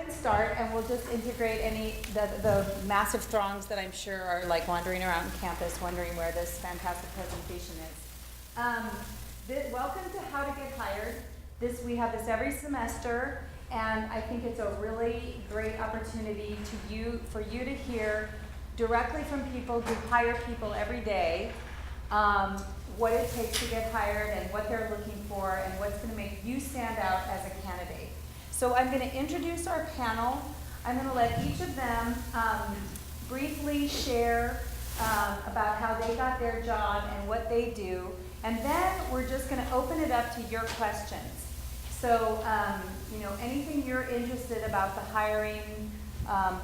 and start, and we'll just integrate the massive throngs that I'm sure are like wandering around campus wondering where this fantastic presentation is. Welcome to How to Get Hired. We have this every semester, and I think it's a really great opportunity for you to hear directly from people who hire people every day, what it takes to get hired and what they're looking for and what's going to make you stand out as a candidate. So I'm going to introduce our panel. I'm going to let each of them briefly share about how they got their job and what they do. And then we're just going to open it up to your questions. So, anything you're interested about the hiring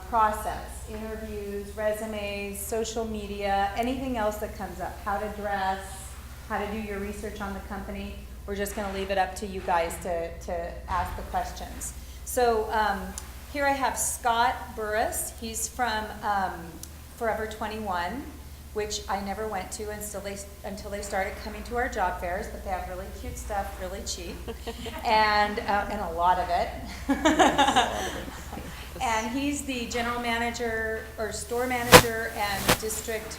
process, interviews, resumes, social media, anything else that comes up, how to dress, how to do your research on the company, we're just going to leave it up to you guys to ask the questions. So here I have Scott Burruss. He's from Forever 21, which I never went to until they started coming to our job fairs, but they have really cute stuff, really cheap, and a lot of it. And he's the general manager or store manager and district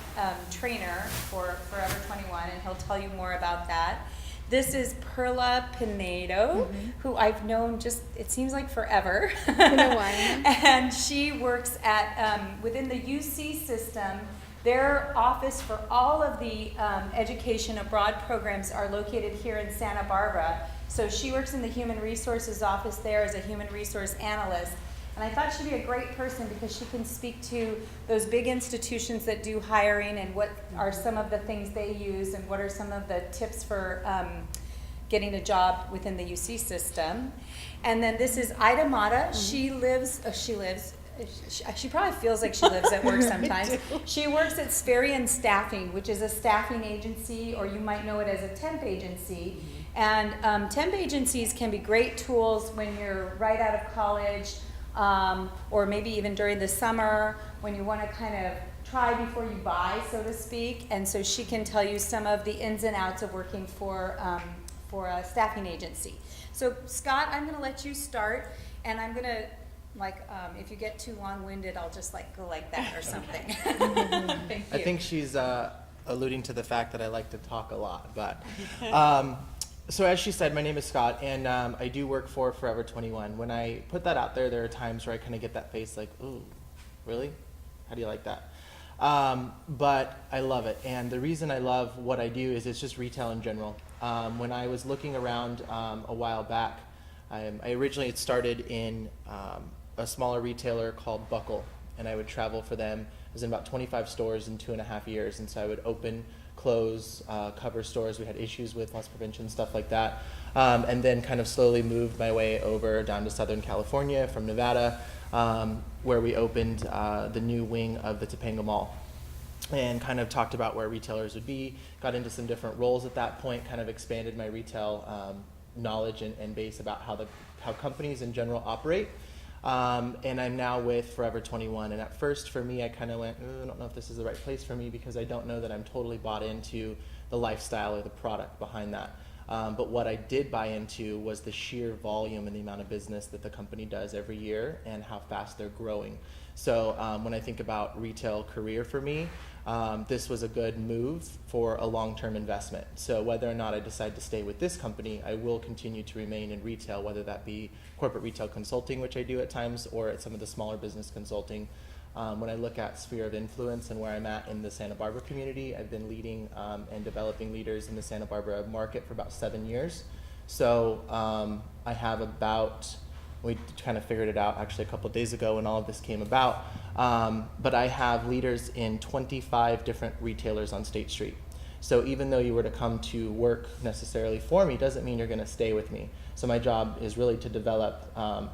trainer for Forever 21, and he'll tell you more about that. This is Perla Pinedo, who I've known it seems like forever. And she works at, within the UC system. Their office for all of the education abroad programs are located here in Santa Barbara. So she works in the human resources office there as a human resource analyst. And I thought she'd be a great person because she can speak to those big institutions that do hiring and what are some of the things they use and what are some of the tips for getting a job within the UC system. And then this is Ida Motta. She probably feels like she lives at work sometimes. She works at Spherion Staffing, which is a staffing agency, or you might know it as a temp agency. And temp agencies can be great tools when you're right out of college, or maybe even during the summer when you want to kind of try before you buy, so to speak. And so she can tell you some of the ins and outs of working for a staffing agency. So Scott, I'm going to let you start, and I'm going to, if you get too long-winded, I'll just go like that or something. Thank you. I think she's alluding to the fact that I like to talk a lot, but so as she said, my name is Scott, and I do work for Forever 21. When I put that out there, there are times where I kind of get that face like, ooh, really? How do you like that? But I love it, and the reason I love what I do is it's just retail in general. When I was looking around a while back, I originally had started in a smaller retailer called Buckle, and I would travel for them. I was in about 25 stores in 2.5 years, and so I would open, close, cover stores we had issues with, loss prevention, stuff like that, and then kind of slowly moved my way over down to Southern California from Nevada, where we opened the new wing of the Topanga Mall, and kind of talked about where retailers would be, got into some different roles at that point, kind of expanded my retail knowledge and base about how companies in general operate. And I'm now with Forever 21. And at first, for me, I kind of went, I don't know if this is the right place for me because I don't know that I'm totally bought into the lifestyle or the product behind that. But what I did buy into was the sheer volume and the amount of business that the company does every year and how fast they're growing. So when I think about retail career for me, this was a good move for a long-term investment. So whether or not I decide to stay with this company, I will continue to remain in retail, whether that be corporate retail consulting, which I do at times, or at some of the smaller business consulting. When I look at sphere of influence and where I'm at in the Santa Barbara community, I've been leading and developing leaders in the Santa Barbara market for about 7 years. So I have we kind of figured it out actually a couple of days ago when all of this came about, but I have leaders in 25 different retailers on State Street. So even though you were to come to work necessarily for me, doesn't mean you're going to stay with me. So my job is really to develop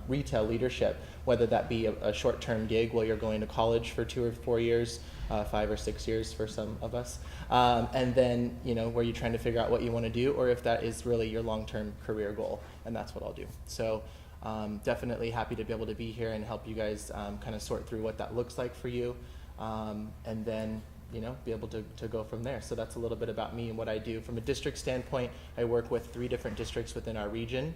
retail leadership, whether that be a short-term gig while you're going to college for 2 or 4 years, 5 or 6 years for some of us, and then where you're trying to figure out what you want to do, or if that is really your long-term career goal, and that's what I'll do. So definitely happy to be able to be here and help you guys kind of sort through what that looks like for you, and then be able to go from there. So that's a little bit about me and what I do. From a district standpoint, I work with 3 different districts within our region.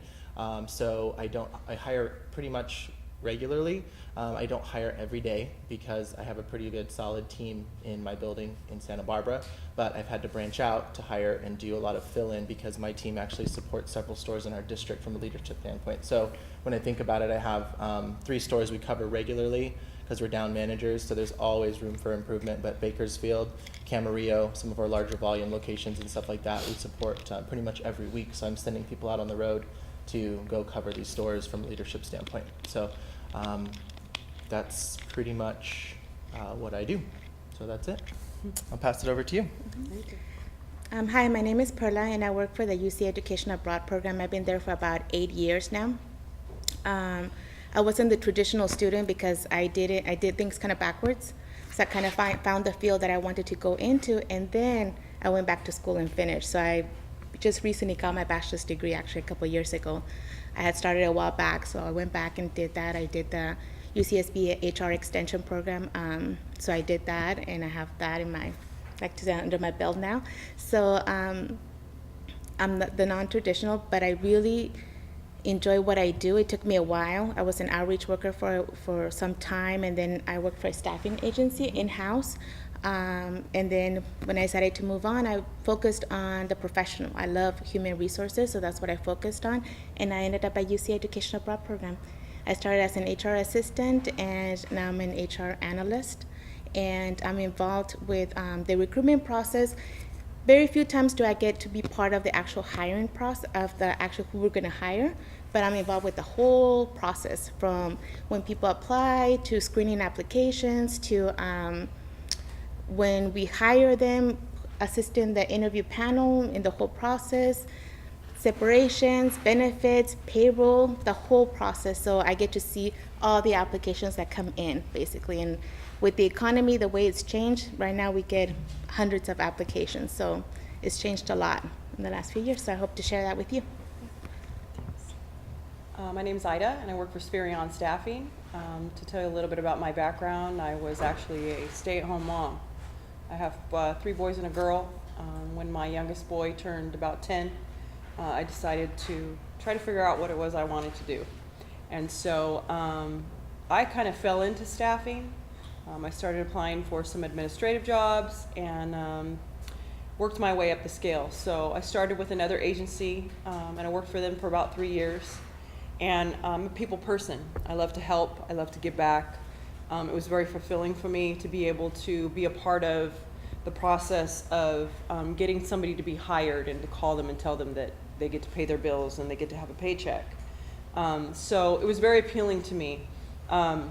So I hire pretty much regularly. I don't hire every day because I have a pretty good solid team in my building in Santa Barbara, but I've had to branch out to hire and do a lot of fill-in because my team actually supports several stores in our district from a leadership standpoint. So when I think about it, I have 3 stores we cover regularly because we're down managers, so there's always room for improvement. But Bakersfield, Camarillo, some of our larger volume locations and stuff like that, we support pretty much every week. So I'm sending people out on the road to go cover these stores from a leadership standpoint. So that's pretty much what I do. So that's it. I'll pass it over to you. Thank you. Hi, my name is Perla, and I work for the UC Education Abroad program. I've been there for about 8 years now. I wasn't the traditional student because I did things kind of backwards. So I kind of found the field that I wanted to go into, and then I went back to school and finished. So I just recently got my bachelor's degree, actually a couple years ago. I had started a while back, so I went back and did that. I did the UCSB HR extension program, so I did that, and I have that in my, under my belt now. So I'm the non-traditional, but I really enjoy what I do. It took me a while. I was an outreach worker for some time, and then I worked for a staffing agency in-house. And then when I decided to move on, I focused on the professional. I love human resources, so that's what I focused on. And I ended up at UC Education Abroad program. I started as an HR assistant, and now I'm an HR analyst. And I'm involved with the recruitment process. Very few times do I get to be part of the actual hiring process of the actual who we're going to hire, but I'm involved with the whole process from when people apply to screening applications to when we hire them, assisting the interview panel in the whole process, separations, benefits, payroll, the whole process. So I get to see all the applications that come in, basically. And with the economy, the way it's changed, right now we get hundreds of applications. So it's changed a lot in the last few years. So I hope to share that with you. My name is Ida, and I work for Spherion Staffing. To tell you a little bit about my background, I was actually a stay-at-home mom. I have 3 boys and a girl. When my youngest boy turned about 10, I decided to try to figure out what it was I wanted to do. And so I kind of fell into staffing. I started applying for some administrative jobs and worked my way up the scale. So I started with another agency, and I worked for them for about 3 years. And I'm a people person. I love to help. I love to give back. It was very fulfilling for me to be able to be a part of the process of getting somebody to be hired and to call them and tell them that they get to pay their bills and they get to have a paycheck. So it was very appealing to me. I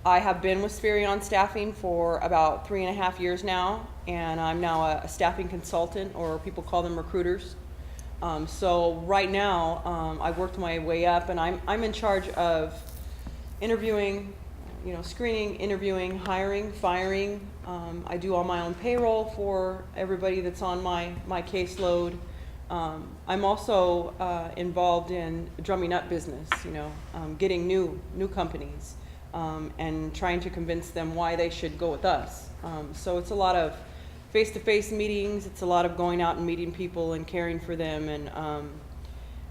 have been with Spherion Staffing for about 3.5 years now, and I'm now a staffing consultant, or people call them recruiters. So right now, I've worked my way up, and I'm in charge of interviewing, screening, interviewing, hiring, firing. I do all my own payroll for everybody that's on my caseload. I'm also involved in drumming up business, getting new companies and trying to convince them why they should go with us. So it's a lot of face-to-face meetings. It's a lot of going out and meeting people and caring for them and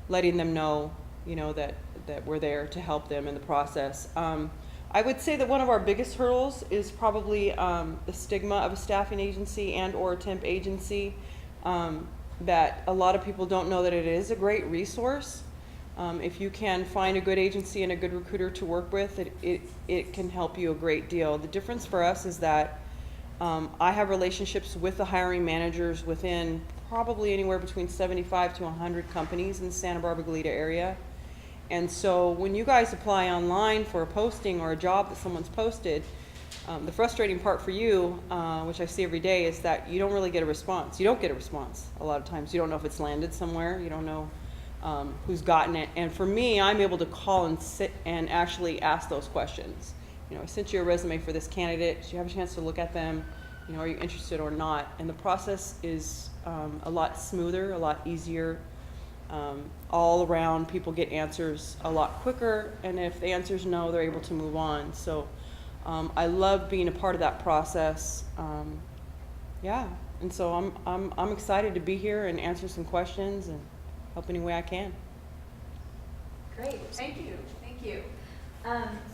letting them know, that we're there to help them in the process. I would say that one of our biggest hurdles is probably the stigma of a staffing agency and or a temp agency, that a lot of people don't know that it is a great resource. If you can find a good agency and a good recruiter to work with, it can help you a great deal. The difference for us is that I have relationships with the hiring managers within probably anywhere between 75 to 100 companies in the Santa Barbara Goleta area. And so when you guys apply online for a posting or a job that someone's posted, the frustrating part for you, which I see every day, is that you don't really get a response. You don't get a response a lot of times. You don't know if it's landed somewhere. You don't know who's gotten it. And for me, I'm able to call and sit and actually ask those questions. I sent you a resume for this candidate. Did you have a chance to look at them? Are you interested or not? And the process is a lot smoother, a lot easier. All around, people get answers a lot quicker, and if the answer's no, they're able to move on. So I love being a part of that process. And so I'm excited to be here and answer some questions and help any way I can. Great, thank you. Thank Thank you.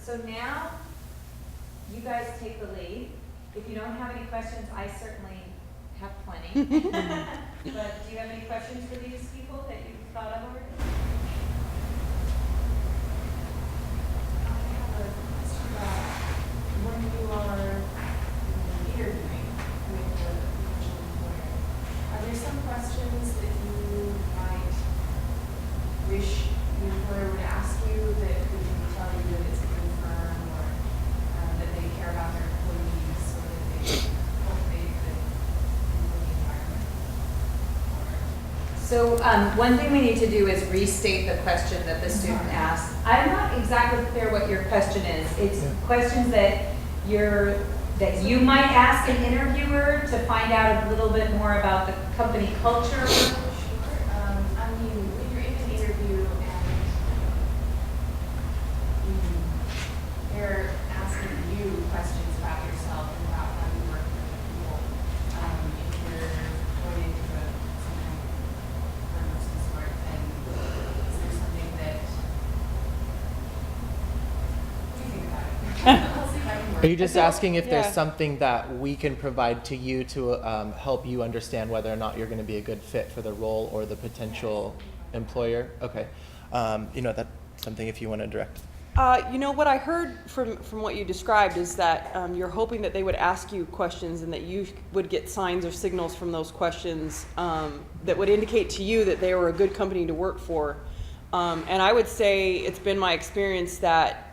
So now, you guys take the lead. If you don't have any questions, I certainly have plenty. But do you have any questions for these people that you've thought of already? I have a question about when you are interviewing with the potential employer. Are there some questions that you might wish the employer would ask you that would maybe tell you that it's a good firm or that they care about their employees so that they cultivate a good employee environment? So one thing we need to do is restate the question that the student asked. I'm not exactly clear what your question is. It's questions that you might ask an interviewer to find out a little bit more about the company culture. Sure. I mean, when you're in an interview and they're asking you questions about yourself and about how you work with other people, if you're going into some kind of firm of some sort, then is there something that, what do you think about it? I'll see if I can work. Are you just asking if there's Yeah. something that we can provide to you to help you understand whether or not you're going to be a good fit for the role or the potential employer? Okay. That's something if you want to direct. What I heard from what you described is that you're hoping that they would ask you questions and that you would get signs or signals from those questions that would indicate to you that they were a good company to work for. And I would say it's been my experience that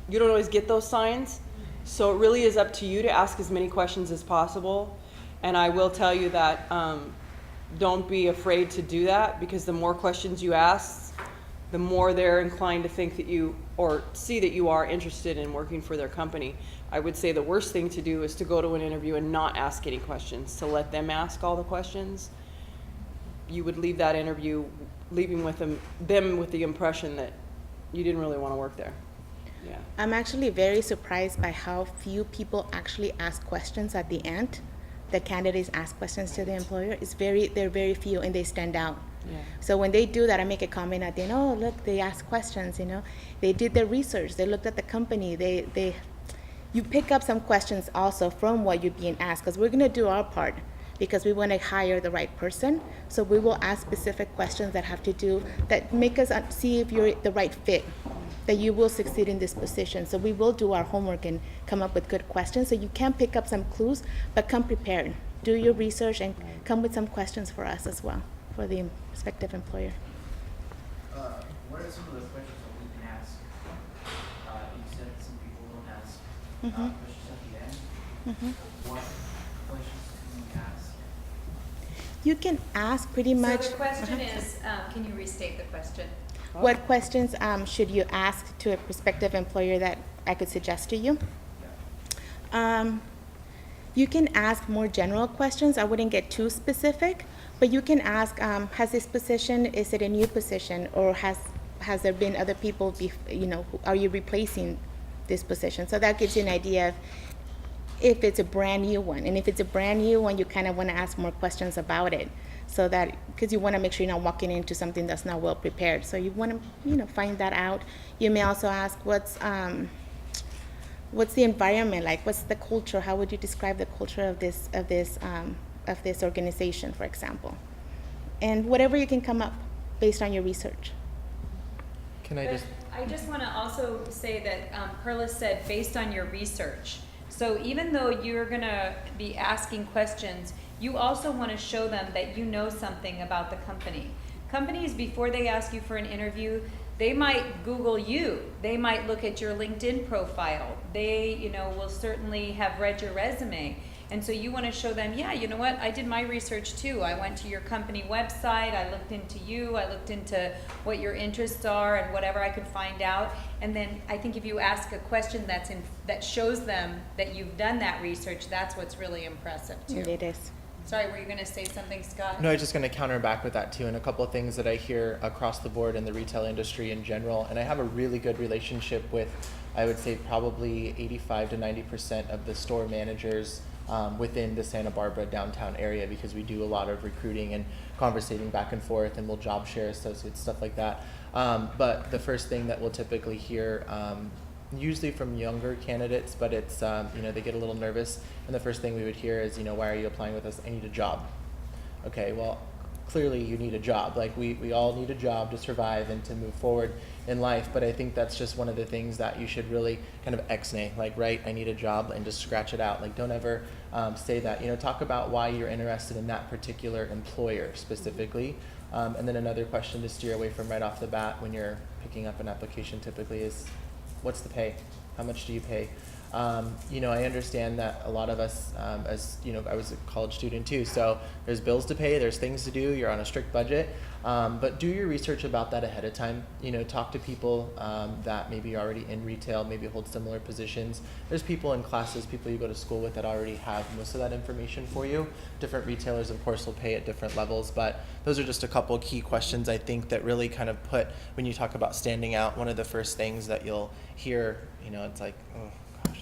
you don't always get those signs. So it really is up to you to ask as many questions as possible. And I will tell you that don't be afraid to do that, because the more questions you ask, the more they're inclined to think that you or see that you are interested in working for their company. I would say the worst thing to do is to go to an interview and not ask any questions, to let them ask all the questions. You would leave that interview leaving with them with the impression that you didn't really want to work there. Yeah. I'm actually very surprised by how few people actually ask questions at the end. The candidates ask questions to the employer. They're very few and they stand out. Yeah. So when they do that, I make a comment at the end, oh, look, they ask questions, They did their research, they looked at the company, you pick up some questions also from what you're being asked, because we're gonna do our part, because we wanna hire the right person. So we will ask specific questions that make us see if you're the right fit, that you will succeed in this position. So we will do our homework and come up with good questions. So you can pick up some clues, but come prepared. Do your research and come with some questions for us as well, for the prospective employer. What are some of the questions that we can ask? You said some people don't ask Mhm. questions at the end. Mhm. What questions can we ask? You can ask pretty much. So the question Uh-huh. is, can you restate the question? What questions should you ask to a prospective employer that I could suggest to you? You can ask more general questions. I wouldn't get too specific, but you can ask, has this position, is it a new position, or has there been other people, are you replacing this position? So that gives you an idea of if it's a brand new one. And if it's a brand new one, you kind of want to ask more questions about it. So that, because you want to make sure you're not walking into something that's not well prepared. So you want to, find that out. You may also ask, what's the environment like? What's the culture? How would you describe the culture of this organization, for example? And whatever you can come up based on your research. Can I But just? I just want to also say that Perla said based on your research. So even though you're going to be asking questions, you also want to show them that you know something about the company. Companies, before they ask you for an interview, they might Google you. They might look at your LinkedIn profile. They, will certainly have read your resume. And so you want to show them, yeah, you know what, I did my research too. I went to your company website, I looked into you, I looked into what your interests are and whatever I could find out. And then I think if you ask a question that shows them that you've done that research, that's what's really impressive too. It is. Sorry, were you going to say something, Scott? No, I was just going to counter back with that too, and a couple of things that I hear across the board in the retail industry in general. And I have a really good relationship with, I would say, probably 85 to 90% of the store managers within the Santa Barbara downtown area, because we do a lot of recruiting and conversating back and forth, and we'll job share associates, stuff like that. But the first thing that we'll typically hear, usually from younger candidates, but it's, they get a little nervous, and the first thing we would hear is, why are you applying with us? I need a job. Okay, well, clearly you need a job. Like, we all need a job to survive and to move forward in life, but I think that's just one of the things that you should really kind of ex-nay, like, write, I need a job, and just scratch it out. Like, don't ever say that. Talk about why you're interested in that particular employer specifically. And then another question to steer away from right off the bat when you're picking up an application typically is, what's the pay? How much do you pay? I understand that a lot of us, I was a college student too, so there's bills to pay, there's things to do, you're on a strict budget, but do your research about that ahead of time. Talk to people that maybe are already in retail, maybe hold similar positions. There's people in classes, people you go to school with that already have most of that information for you. Different retailers, of course, will pay at different levels, but those are just a couple of key questions I think that really kind of put, when you talk about standing out, one of the first things that you'll hear, it's like, oh,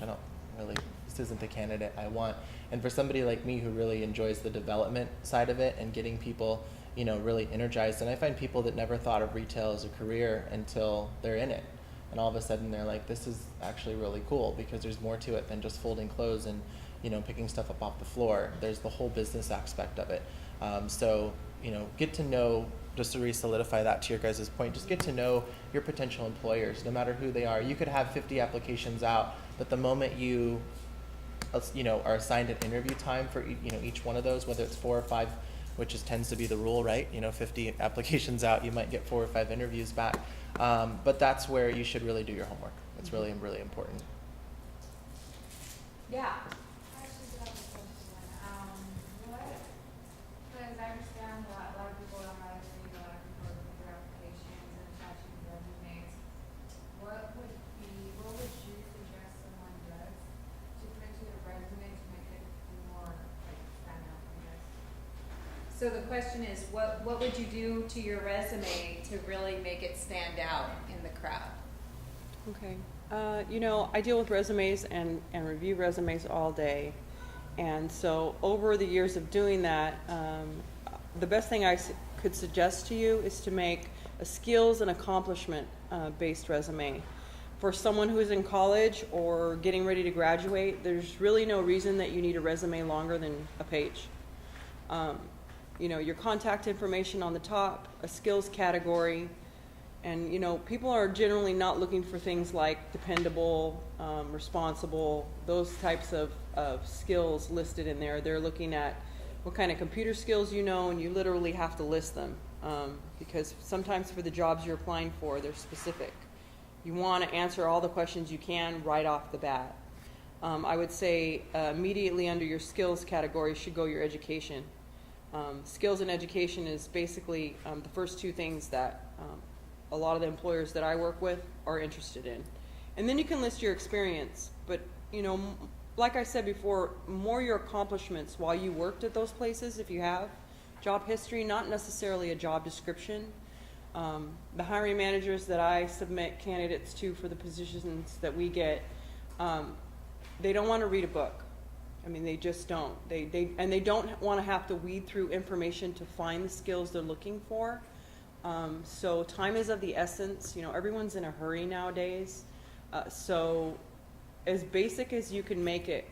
I don't really, this isn't the candidate I want. And for somebody like me who really enjoys the development side of it and getting people, really energized, and I find people that never thought of retail as a career until they're in it. And all of a sudden they're like, this is actually really cool because there's more to it than just folding clothes and, picking stuff up off the floor. There's the whole business aspect of it. So, get to know, just to re-solidify that to your guys' point, just get to know your potential employers, no matter who they are. You could have 50 applications out, but the moment you are assigned an interview time for each one of those, whether it's 4 or 5, which tends to be the rule, right? 50 applications out, you might get 4 or 5 interviews back. But that's where you should really do your homework. It's really, really important. Yeah. I actually do have a question. Because I understand that a lot of people are hiring, a lot of people are looking for applications and attaching resumes. What would you suggest someone does to put into their resume to make it more stand out, I guess? So the question is, what would you do to your resume to really make it stand out in the crowd? Okay. I deal with resumes and review resumes all day. And so over the years of doing that, the best thing I could suggest to you is to make a skills and accomplishment based resume. For someone who is in college or getting ready to graduate, there's really no reason that you need a resume longer than a page. Your contact information on the top, a skills category, and people are generally not looking for things like dependable, responsible, those types of skills listed in there. They're looking at what kind of computer skills and you literally have to list them because sometimes for the jobs you're applying for, they're specific. You want to answer all the questions you can right off the bat. I would say immediately under your skills category should go your education. Skills and education is basically the first 2 things that a lot of the employers that I work with are interested in. And then you can list your experience, but like I said before, more your accomplishments while you worked at those places if you have. Job history, not necessarily a job description. The hiring managers that I submit candidates to for the positions that we get, they don't want to read a book. They just don't. They don't want to have to weed through information to find the skills they're looking for. So time is of the essence. Everyone's in a hurry nowadays. So as basic as you can make it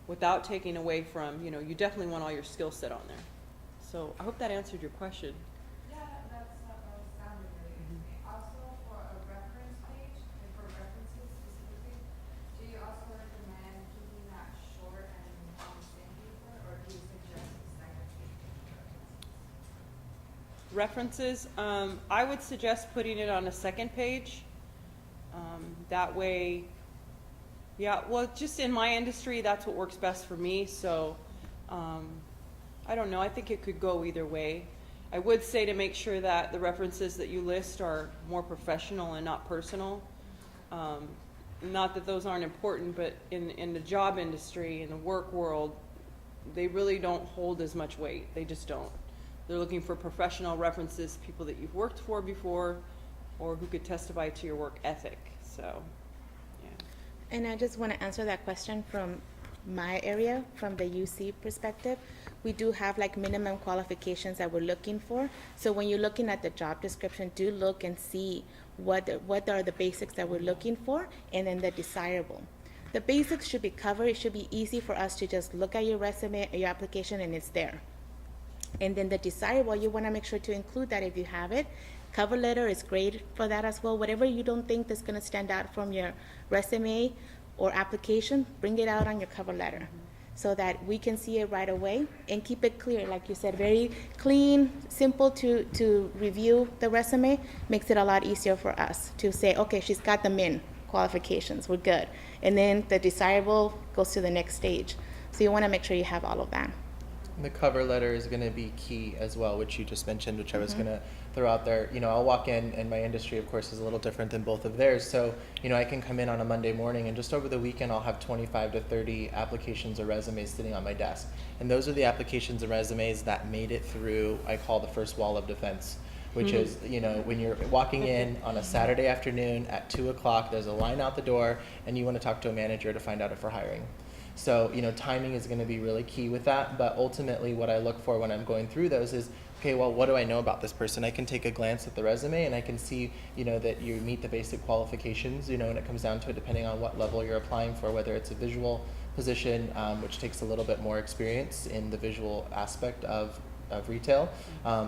without taking away from, you definitely want all your skill set on there. So I hope that answered your question. Yeah, that sounded really good to me. Also, for a reference page, and for references specifically, do you also recommend keeping that short and on paper, or do you suggest a second page for references? References, I would suggest putting it on a second page. That way, just in my industry, that's what works best for me. So, I don't know. I think it could go either way. I would say to make sure that the references that you list are more professional and not personal. Not that those aren't important, but in the job industry, in the work world, they really don't hold as much weight. They just don't. They're looking for professional references, people that you've worked for before, or who could testify to your work ethic. So, yeah. And I just want to answer that question from my area from the UC perspective, we do have like minimum qualifications that we're looking for. So when you're looking at the job description, do look and see what are the basics that we're looking for, and then the desirable. The basics should be covered. It should be easy for us to just look at your resume or your application and it's there. And then the desirable, you want to make sure to include that if you have it. Cover letter is great for that as well. Whatever you don't think that's going to stand out from your resume or application, bring it out on your cover letter so that we can see it right away and keep it clear. Like you said, very clean, simple to review the resume, makes it a lot easier for us to say, okay, she's got the min qualifications, we're good. And then the desirable goes to the next stage. So you want to make sure you have all of that. The cover letter is going to be key as well, which you just mentioned, which I was going to throw out there. You know, I'll walk in, and my industry, of course, is a little different than both of theirs. So, you know, I can come in on a Monday morning, and just over the weekend, I'll have 25 to 30 applications or resumes sitting on my desk. And those are the applications and resumes that made it through, I call the first wall of defense, which is, you know, when you're walking in on a Saturday afternoon at 2 o'clock, there's a line out the door, and you want to talk to a manager to find out if we're hiring. So, you know, timing is going to be really key with that, but ultimately what I look for when I'm going through those is, okay, well, what do I know about this person? I can take a glance at the resume and I can see, you know, that you meet the basic qualifications, you know, and it comes down to it depending on what level you're applying for, whether it's a visual position, which takes a little bit more experience in the visual aspect of retail,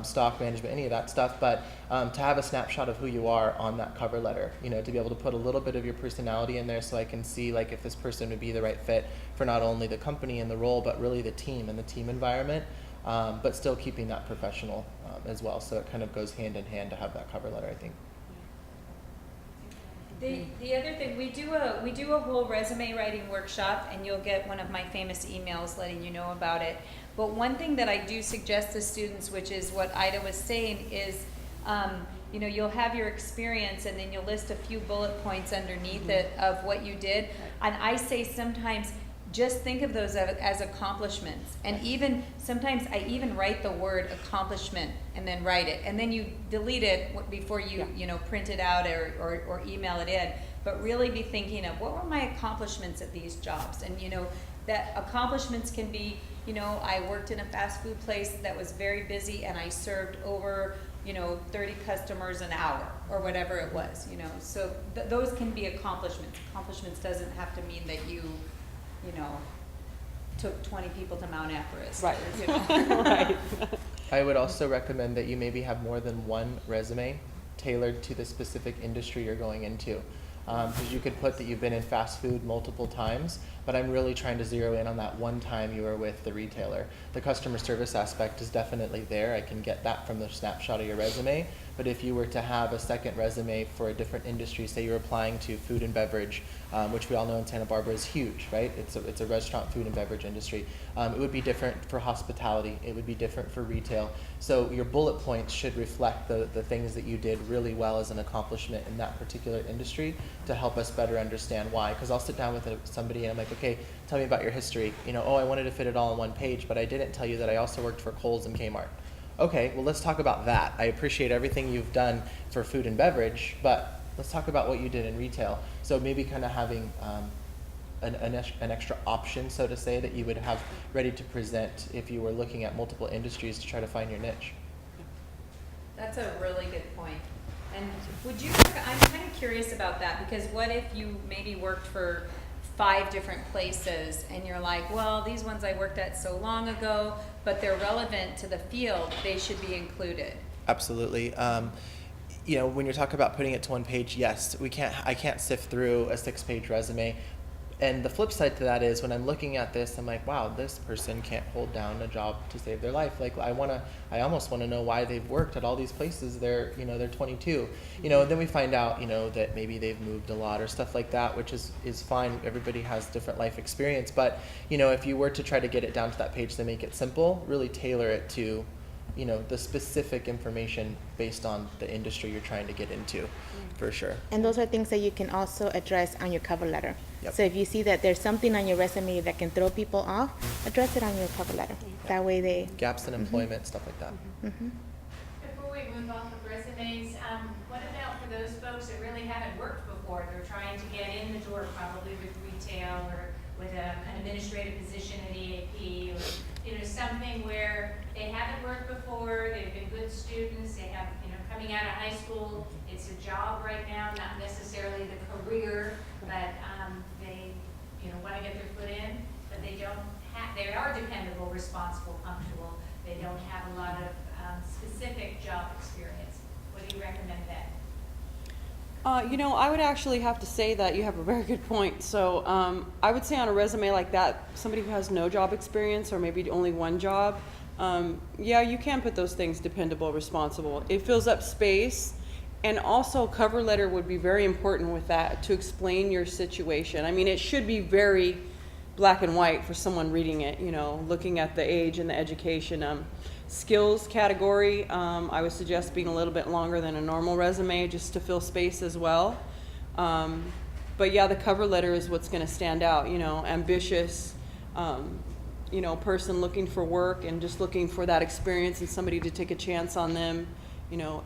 stock management, any of that stuff, but to have a snapshot of who you are on that cover letter, you know, to be able to put a little bit of your personality in there so I can see like if this person would be the right fit for not only the company and the role, but really the team and the team environment, but still keeping that professional as well. So it kind of goes hand in hand to have that cover letter, I think. The other thing, we do a whole resume writing workshop, and you'll get one of my famous emails letting you know about it. But one thing that I do suggest to students, which is what Ida was saying, is you know, you'll have your experience and then you'll list a few bullet points underneath it of what you did. And I say sometimes just think of those as accomplishments. And even sometimes I even write the word accomplishment and then write it. And then you delete it before you, you know, print it out or email it in. But really be thinking of what were my accomplishments at these jobs. And, you know, that accomplishments can be, you know, I worked in a fast food place that was very busy and I served over, you know, 30 customers an hour or whatever it was, you know. So those can be accomplishments. Accomplishments doesn't have to mean that you know, took 20 people to Mount Everest. Right. Or, you know. Right. I would also recommend that you maybe have more than one resume tailored to the specific industry you're going into. Because you could put that you've been in fast food multiple times, but I'm really trying to zero in on that one time you were with the retailer. The customer service aspect is definitely there. I can get that from the snapshot of your resume. But if you were to have a second resume for a different industry, say you're applying to food and beverage, which we all know in Santa Barbara is huge, right? It's a restaurant, food and beverage industry. It would be different for hospitality. It would be different for retail. So your bullet points should reflect the things that you did really well as an accomplishment in that particular industry to help us better understand why. Because I'll sit down with somebody and I'm like, okay, tell me about your history. You know, oh, I wanted to fit it all on one page, but I didn't tell you that I also worked for Kohl's and Kmart. Okay, well, let's talk about that. I appreciate everything you've done for food and beverage, but let's talk about what you did in retail. So maybe kind of having an extra option, so to say, that you would have ready to present if you were looking at multiple industries to try to find your niche. That's a really good point. And would you, I'm kind of curious about that, because what if you maybe worked for 5 different places and you're like, well, these ones I worked at so long ago, but they're relevant to the field, they should be included. Absolutely. You know, when you're talking about putting it to one page, yes, I can't sift through a 6-page resume. And the flip side to that is when I'm looking at this, I'm like, wow, this person can't hold down a job to save their life. Like I almost want to know why they've worked at all these places. They're 22, you know, and then we find out, you know, that maybe they've moved a lot or stuff like that, which is fine. Everybody has different life experience. But, you know, if you were to try to get it down to that page to make it simple, really tailor it to, you know, the specific information based on the industry you're trying to get into, for sure. And those are things that you can also address on your cover letter. Yep. So if you see that there's something on your resume that can throw people off, address it on your cover letter. That way they... Gaps in employment, stuff like that. Before we move off of resumes, what about for those folks that really haven't worked before? They're trying to get in the door probably with retail or with an administrative position at EAP, or, something where they haven't worked before, they've been good students, they have, coming out of high school, it's a job right now, not necessarily the career, but, they, want to get their foot in, but they don't have, they are dependable, responsible, punctual, they don't have a lot of, specific job experience. What do you recommend then? I would actually have to say that you have a very good point. So I would say on a resume like that, somebody who has no job experience or maybe only one job, yeah, you can put those things: dependable, responsible. It fills up space. And also, cover letter would be very important with that, to explain your situation. I mean, it should be very black and white for someone reading it, looking at the age and the education. Skills category, I would suggest being a little bit longer than a normal resume, just to fill space as well. But yeah, the cover letter is what's going to stand out. Ambitious, person looking for work and just looking for that experience and somebody to take a chance on them.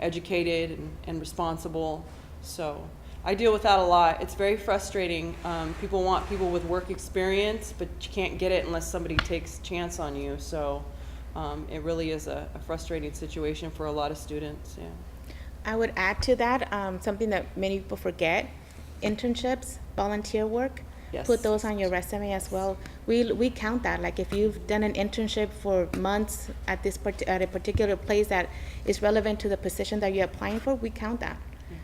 Educated and responsible. So I deal with that a lot. It's very frustrating. People want people with work experience, but you can't get it unless somebody takes a chance on you. So it really is a frustrating situation for a lot of students. Yeah. I would add to that something that many people forget: internships, volunteer work. Yes. Put those on your resume as well. We count that. Like if you've done an internship for months at at a particular place that is relevant to the position that you're applying for, we count that.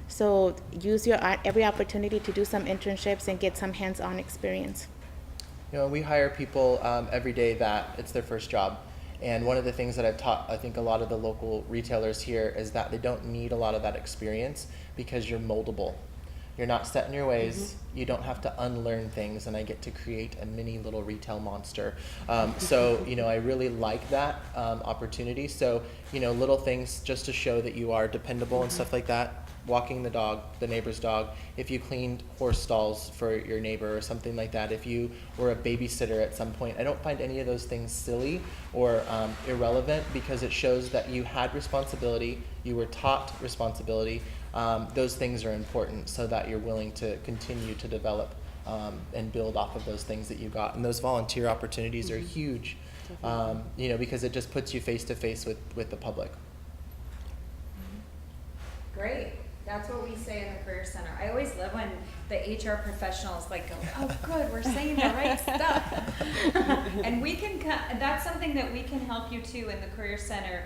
So use your every opportunity to do some internships and get some hands-on experience. We hire people every day that it's their first job. And one of the things that I've taught, I think, a lot of the local retailers here is that they don't need a lot of that experience because you're moldable. You're not set in your ways. Mm-hmm. You don't have to unlearn things, and I get to create a mini little retail monster. So, I really like that opportunity. So, little things just to show that you are dependable and stuff like that. Walking the dog, the neighbor's dog. If you cleaned horse stalls for your neighbor or something like that. If you were a babysitter at some point. I don't find any of those things silly or irrelevant, because it shows that you had responsibility, you were taught responsibility. Those things are important so that you're willing to continue to develop and build off of those things that you got. And those volunteer opportunities are huge, because it just puts you face to face with the public. Great. That's what we say in the Career Center. I always love when the HR professionals go, oh, good, we're saying the right stuff. And that's something that we can help you too in the Career Center.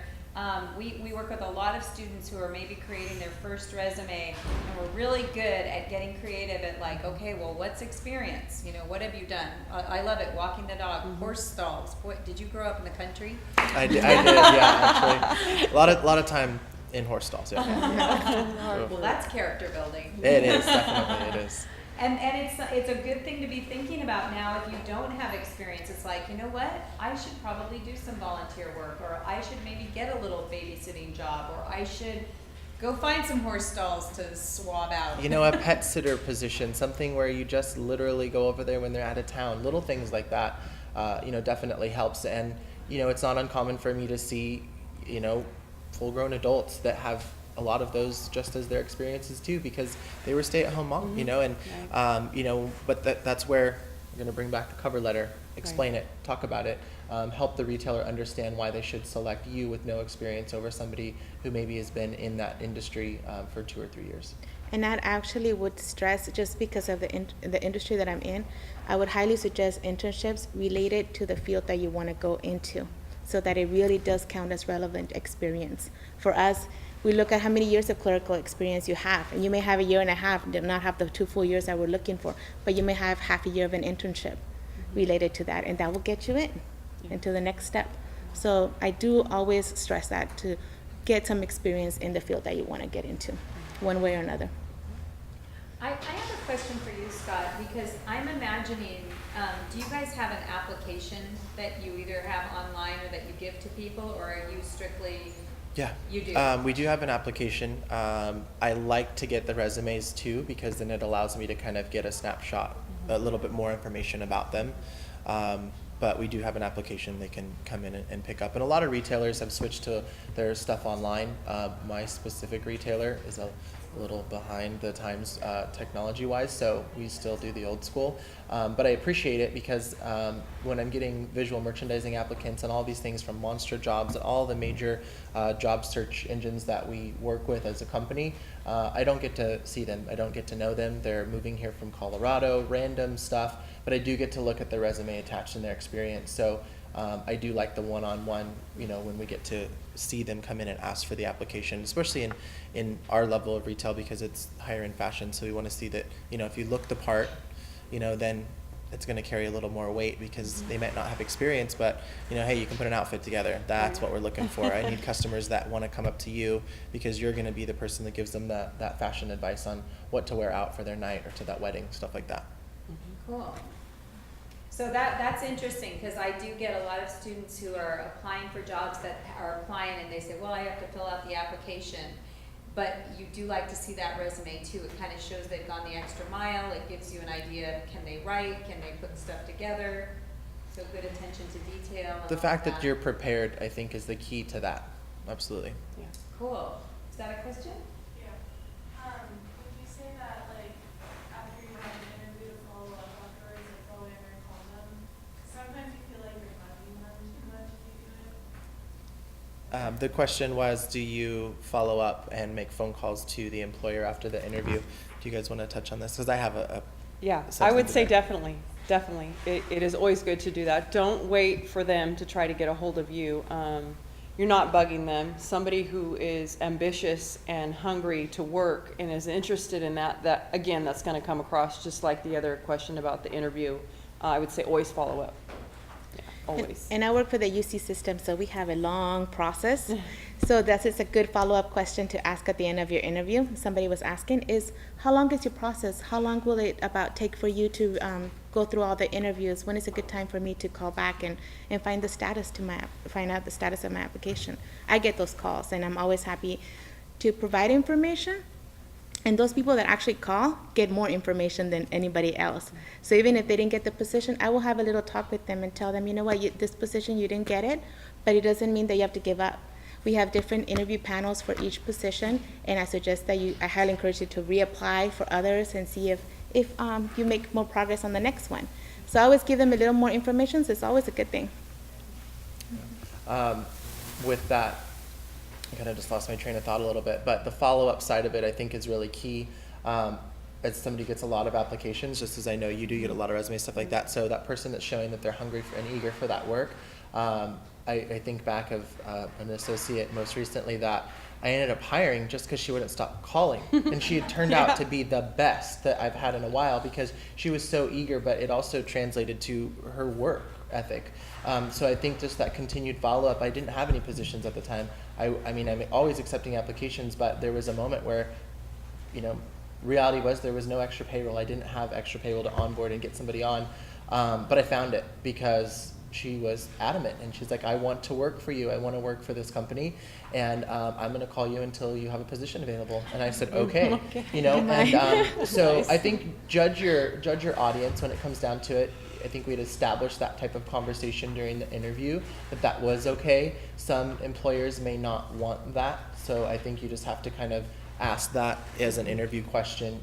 We work with a lot of students who are maybe creating their first resume, and we're really good at getting creative at okay, well, what's experience? What have you done? I love it. Walking the dog, horse stalls. Boy, did you grow up in the country? I did, yeah, actually. A lot of time in horse stalls, yeah. Well, that's character building. It is, definitely, it is. And it's a good thing to be thinking about now if you don't have experience. It's you know what? I should probably do some volunteer work, or I should maybe get a little babysitting job, or I should go find some horse stalls to swab out. A pet sitter position, something where you just literally go over there when they're out of town. Little things like that, definitely helps. And, it's not uncommon for me to see, full-grown adults that have a lot of those just as their experiences too, because they were stay-at-home mom, but that's where we're going to bring back the cover letter, explain it, talk about it, help the retailer understand why they should select you with no experience over somebody who maybe has been in that industry for 2 or 3 years. And that actually would stress, just because of the industry that I'm in, I would highly suggest internships related to the field that you want to go into, so that it really does count as relevant experience. For us, we look at how many years of clerical experience you have, and you may have a year and a half, do not have the 2 full years that we're looking for, but you may have half a year of an internship related to that, and that will get you into the next step. So I do always stress that, to get some experience in the field that you want to get into, one way or another. I have a question for you, Scott, because I'm imagining, do you guys have an application that you either have online or that you give to people, or are you strictly... Yeah, you do. We do have an application. I like to get the resumes too, because then it allows me to kind of get a snapshot, a little bit more information about them. But we do have an application they can come in and pick up. And a lot of retailers have switched to their stuff online. My specific retailer is a a little behind the times technology-wise, so we still do the old school. But I appreciate it because when I'm getting visual merchandising applicants and all these things from Monster Jobs and all the major job search engines that we work with as a company, I don't get to see them. I don't get to know them. They're moving here from Colorado, random stuff, but I do get to look at their resume attached and their experience. So I do like the one-on-one, when we get to see them come in and ask for the application, especially in our level of retail because it's higher in fashion. So we want to see that, if you look the part, then it's going to carry a little more weight because they might not have experience, but, hey, you can put an outfit together. That's what we're looking for. I need customers that want to come up to you because you're going to be the person that gives them that fashion advice on what to wear out for their night or to that wedding, stuff like that. Cool. So that's interesting because I do get a lot of students who are applying for jobs that are applying and they say, well, I have to fill out the application. But you do like to see that resume too. It kind of shows they've gone the extra mile. It gives you an idea of can they write, can they put stuff together. So good attention to detail. And The all fact of that you're prepared, I think, is the key to that. Absolutely. Yeah. Cool. Is that a question? Yeah. Would you say that, like, after you have an interview to follow up afterwards, like, go in or call them? Sometimes you feel like you're bugging them too much if you do it. The question was, do you follow up and make phone calls to the employer after the interview? Do you guys want to touch on this? Because I have Yeah, I something would to say that. definitely. It is always good to do that. Don't wait for them to try to get a hold of you. You're not bugging them. Somebody who is ambitious and hungry to work and is interested in that again, that's going to come across just like the other question about the interview. I would say always follow up. Yeah, always. And I work for the UC system, so we have a long process. So it's a good follow-up question to ask at the end of your interview. Somebody was asking is, how long is your process? How long will it about take for you to go through all the interviews? When is a good time for me to call back and find out the status of my application? I get those calls, and I'm always happy to provide information. And those people that actually call get more information than anybody else. So even if they didn't get the position, I will have a little talk with them and tell them, you know what, this position, you didn't get it, but it doesn't mean that you have to give up. We have different interview panels for each position, and I suggest that I highly encourage you to reapply for others and see if you make more progress on the next one. So I always give them a little more information, so it's always a good thing. With that, I kind of just lost my train of thought a little bit, but the follow-up side of it I think is really key. As somebody gets a lot of applications, just as I know you do get a lot of resumes, stuff like that, so that person that's showing that they're hungry for and eager for that work, I think back of an associate most recently that I ended up hiring just because she wouldn't stop calling. And she had turned out to be the best that I've had in a while because she was so eager, but it also translated to her work ethic. So I think just that continued follow-up. I didn't have any positions at the time. I mean, I'm always accepting applications, but there was a moment where, reality was there was no extra payroll. I didn't have extra payroll to onboard and get somebody on. But I found it because she was adamant, and she's like, I want to work for you. I want to work for this company, and I'm going to call you until you have a position available. And I said, okay. So Nice. I think judge your audience when it comes down to it. I think we'd established that type of conversation during the interview, that was okay. Some employers may not want that, so I think you just have to kind of ask that as an interview question,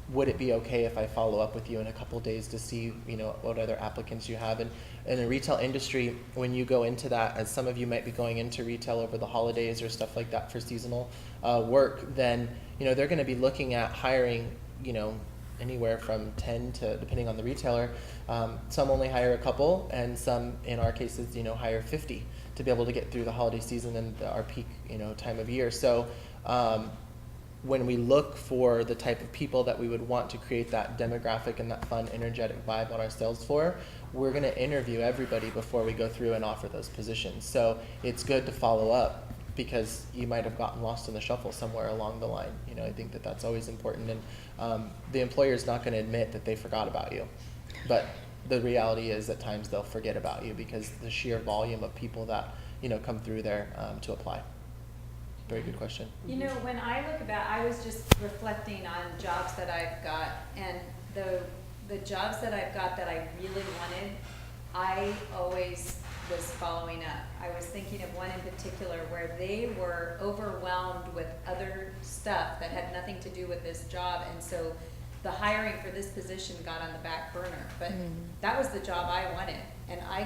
would it be okay if I follow up with you in a couple days to see, what other applicants you have? And in the retail industry, when you go into that, as some of you might be going into retail over the holidays or stuff like that for seasonal work, then, they're going to be looking at hiring, anywhere from 10 to, depending on the retailer, some only hire a couple, and some, in our cases, hire 50 to be able to get through the holiday season and our peak, time of year. So when we look for the type of people that we would want to create that demographic and that fun, energetic vibe on our sales floor, we're going to interview everybody before we go through and offer those positions. So it's good to follow up because you might have gotten lost in the shuffle somewhere along the line. I think that that's always important. And the employer is not going to admit that they forgot about you. But the reality is at times they'll forget about you because the sheer volume of people that, come through there to apply. Very good question. When I look about, I was just reflecting on jobs that I've got, and the jobs that I've got that I really wanted, I always was following up. I was thinking of one in particular where they were overwhelmed with other stuff that had nothing to do with this job, and so the hiring for this position got on the back burner. But that was the job I wanted, and I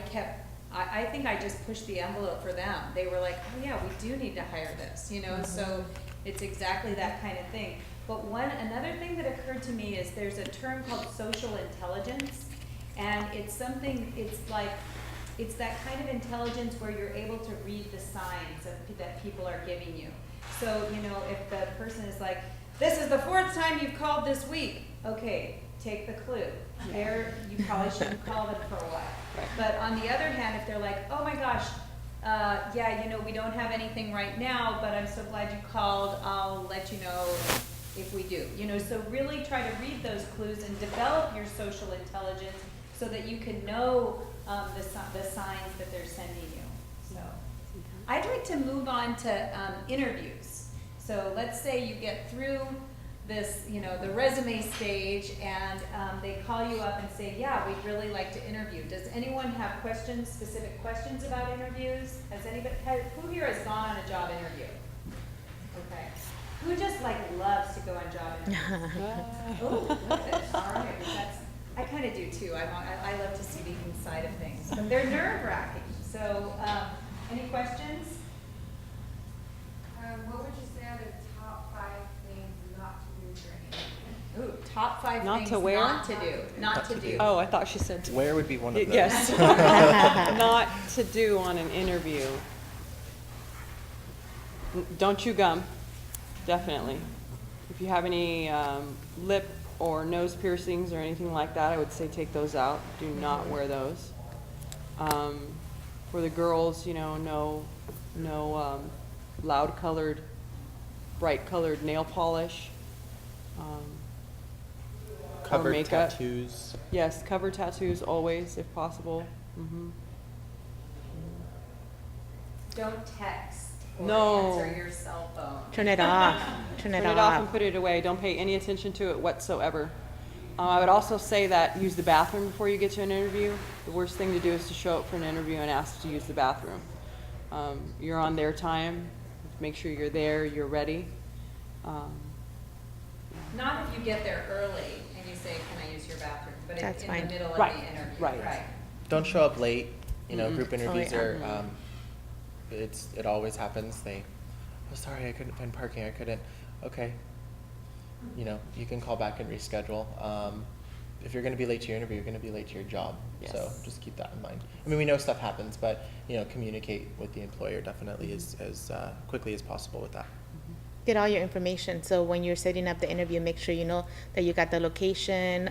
think I just pushed the envelope for them. They were like, oh yeah, we do need to hire this, you know, so it's exactly that kind of thing. But another thing that occurred to me is there's a term called social intelligence, and it's something, it's that kind of intelligence where you're able to read the signs that people are giving you. So, you know, if the person is like, this is the 4th time you've called this week, okay, take the clue. There, you probably shouldn't call them for a while. But on the other hand, if they're like, oh my gosh, yeah, you know, we don't have anything right now, but I'm so glad you called, I'll let you know if we do. You know, so really try to read those clues and develop your social intelligence so that you can know the signs that they're sending you. So I'd like to move on to interviews. So let's say you get through this, you know, the resume stage, and they call you up and say, yeah, we'd really like to interview. Does anyone have questions, specific questions about interviews? Has anybody, who here has gone on a job interview? Okay. Who just like loves to go on job interviews? Oh, look at it. All right. I kind of do too. I love to see the inside of things, but they're nerve-wracking. So, any questions? What would you say are the top 5 things not to do for an interview? Ooh, top 5 Not things to wear? not to do. Not to do. Oh, I thought she said Where would be one of those? yes. Not to do on an interview. Don't chew gum, definitely. If you have any lip or nose piercings or anything like that, I would say take those out. Do not wear those. For the girls, you know, no loud colored, bright colored nail polish. Or Covered makeup. tattoos. Yes, cover tattoos always, if possible. Don't text or No. answer your cell phone. Turn it off. Turn Turn it off and put it away. Don't pay any attention to it whatsoever. I would also say that use the bathroom before you get to an interview. The worst thing to do is to show up for an interview and ask to use the bathroom. You're on their time. Make sure you're there, you're ready. Not if you get there early and you say, can I use your bathroom? But That's in fine. the middle of Right, the interview. right. Don't show up late. You know, group interviews yeah. are, it always happens. Oh, sorry, I couldn't find parking. I couldn't. Okay. You know, you can call back and reschedule. If you're going to be late to your interview, you're going to be late to your job. Yes. So just keep that in mind. I mean, we know stuff happens, but, you know, communicate with the employer definitely as quickly as possible with that. Get all your information. So when you're setting up the interview, make sure you know that you got the location,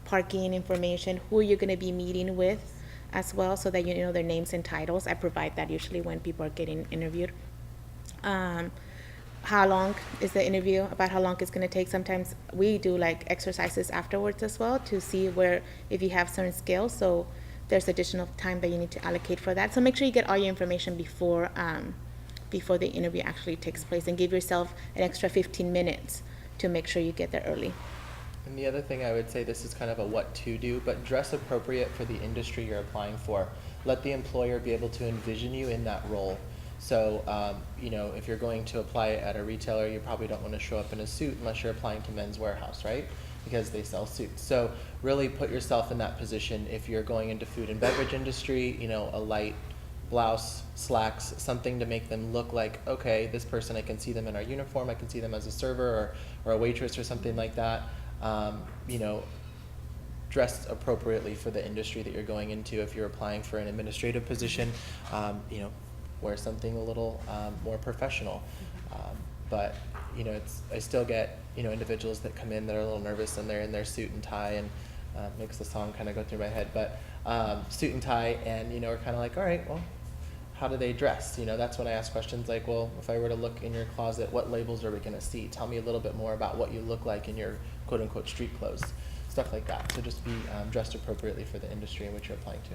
parking information, who you're going to be meeting with as well, so that you know their names and titles. I provide that usually when people are getting interviewed. How long is the interview, about how long it's going to take. Sometimes we do like exercises afterwards as well to see if you have certain skills. So there's additional time that you need to allocate for that. So make sure you get all your information before the interview actually takes place, and give yourself an extra 15 minutes to make sure you get there early. And the other thing I would say, this is kind of a what to do, but dress appropriate for the industry you're applying for. Let the employer be able to envision you in that role. So, you know, if you're going to apply at a retailer, you probably don't want to show up in a suit unless you're applying to Men's Warehouse, right? Because they sell suits. So really put yourself in that position. If you're going into food and beverage industry, you know, a light blouse, slacks, something to make them look like, okay, this person, I can see them in our uniform, I can see them as a server or a waitress or something like that. You know, dressed appropriately for the industry that you're going into. If you're applying for an administrative position, you know, wear something a little more professional. But, you know, I still get, you know, individuals that come in that are a little nervous and they're in their suit and tie, and makes the song kind of go through my head. But suit and tie, and, you know, we're kind of like, all right, well, how do they dress? You know, that's when I ask questions like, well, if I were to look in your closet, what labels are we going to see? Tell me a little bit more about what you look like in your quote-unquote street clothes, stuff like that. So just be dressed appropriately for the industry in which you're applying to.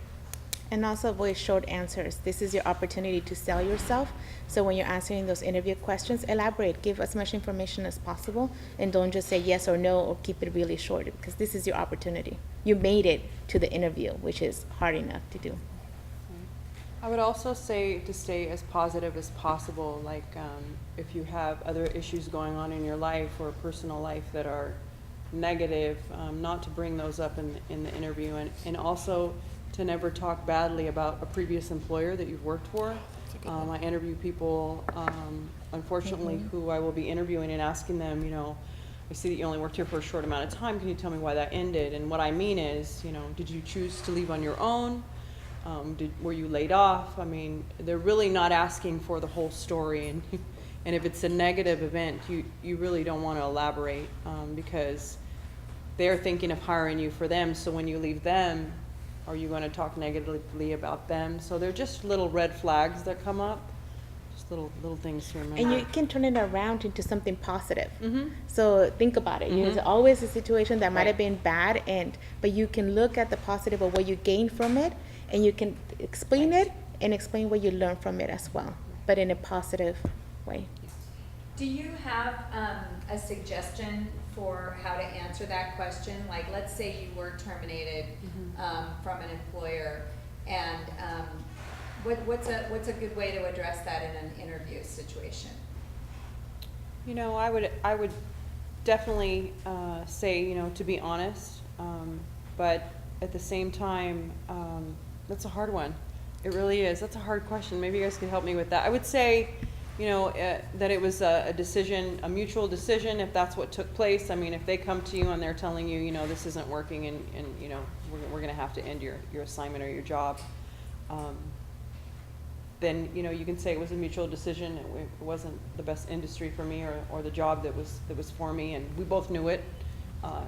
And also avoid short answers. This is your opportunity to sell yourself. So when you're answering those interview questions, elaborate, give as much information as possible, and don't just say yes or no or keep it really short, because this is your opportunity. You made it to the interview, which is hard enough to do. I would also say to stay as positive as possible, like if you have other issues going on in your life or personal life that are negative, not to bring those up in the interview, and also to never talk badly about a previous employer that you've worked for. I interview people, unfortunately, who I will be interviewing and asking them, you know, I see that you only worked here for a short amount of time. Can you tell me why that ended? And what I mean is, you know, did you choose to leave on your own? Were you laid off? I mean, they're really not asking for the whole story. And if it's a negative event, you really don't want to elaborate because they're thinking of hiring you for them. So when you leave them, are you going to talk negatively about them? So they're just little red flags that come up. Just little things to remember. And you can turn it around into something positive. Mm-hmm. So think about it. There's always a situation that might have Right. been bad, but you can look at the positive of what you gain from it, and you can explain it and explain what you learn from it as well, but in a positive way. Do you have a suggestion for how to answer that question? Like, let's say you were terminated from an employer, and what's a good way to address that in an interview situation? You know, I would definitely say, you know, to be honest, but at the same time, that's a hard one. It really is. That's a hard question. Maybe you guys could help me with that. I would say, you know, that it was a decision, a mutual decision, if that's what took place. I mean, if they come to you and they're telling you, you know, this isn't working and you know, we're going to have to end your assignment or your job, then, you know, you can say it was a mutual decision. It wasn't the best industry for me or the job that was for me, and we both knew it.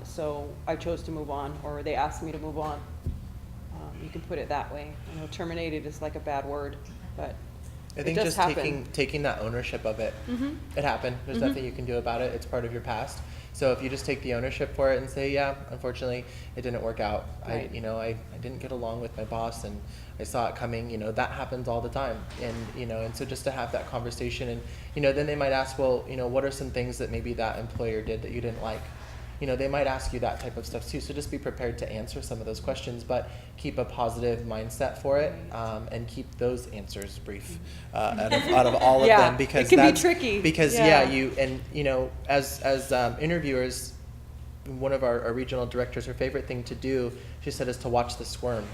So I chose to move on, or they asked me to move on. You can put it that way. I know terminated is like a bad word, but I think it does just happen. taking that ownership of it. It happened. There's nothing you can do about it. It's part of your past. So if you just take the ownership for it and say, yeah, unfortunately, it didn't work out. Right. I didn't get along with my boss, and I saw it coming. You know, that happens all the time. And so just to have that conversation, and then they might ask, well, what are some things that maybe that employer did that you didn't like? They might ask you that type of stuff too. So just be prepared to answer some of those questions, but keep a positive mindset for it, and keep those answers brief out of all of them, because it can that's be tricky. Because as interviewers, one of our regional directors, her favorite thing to do, she said, is to watch the squirm.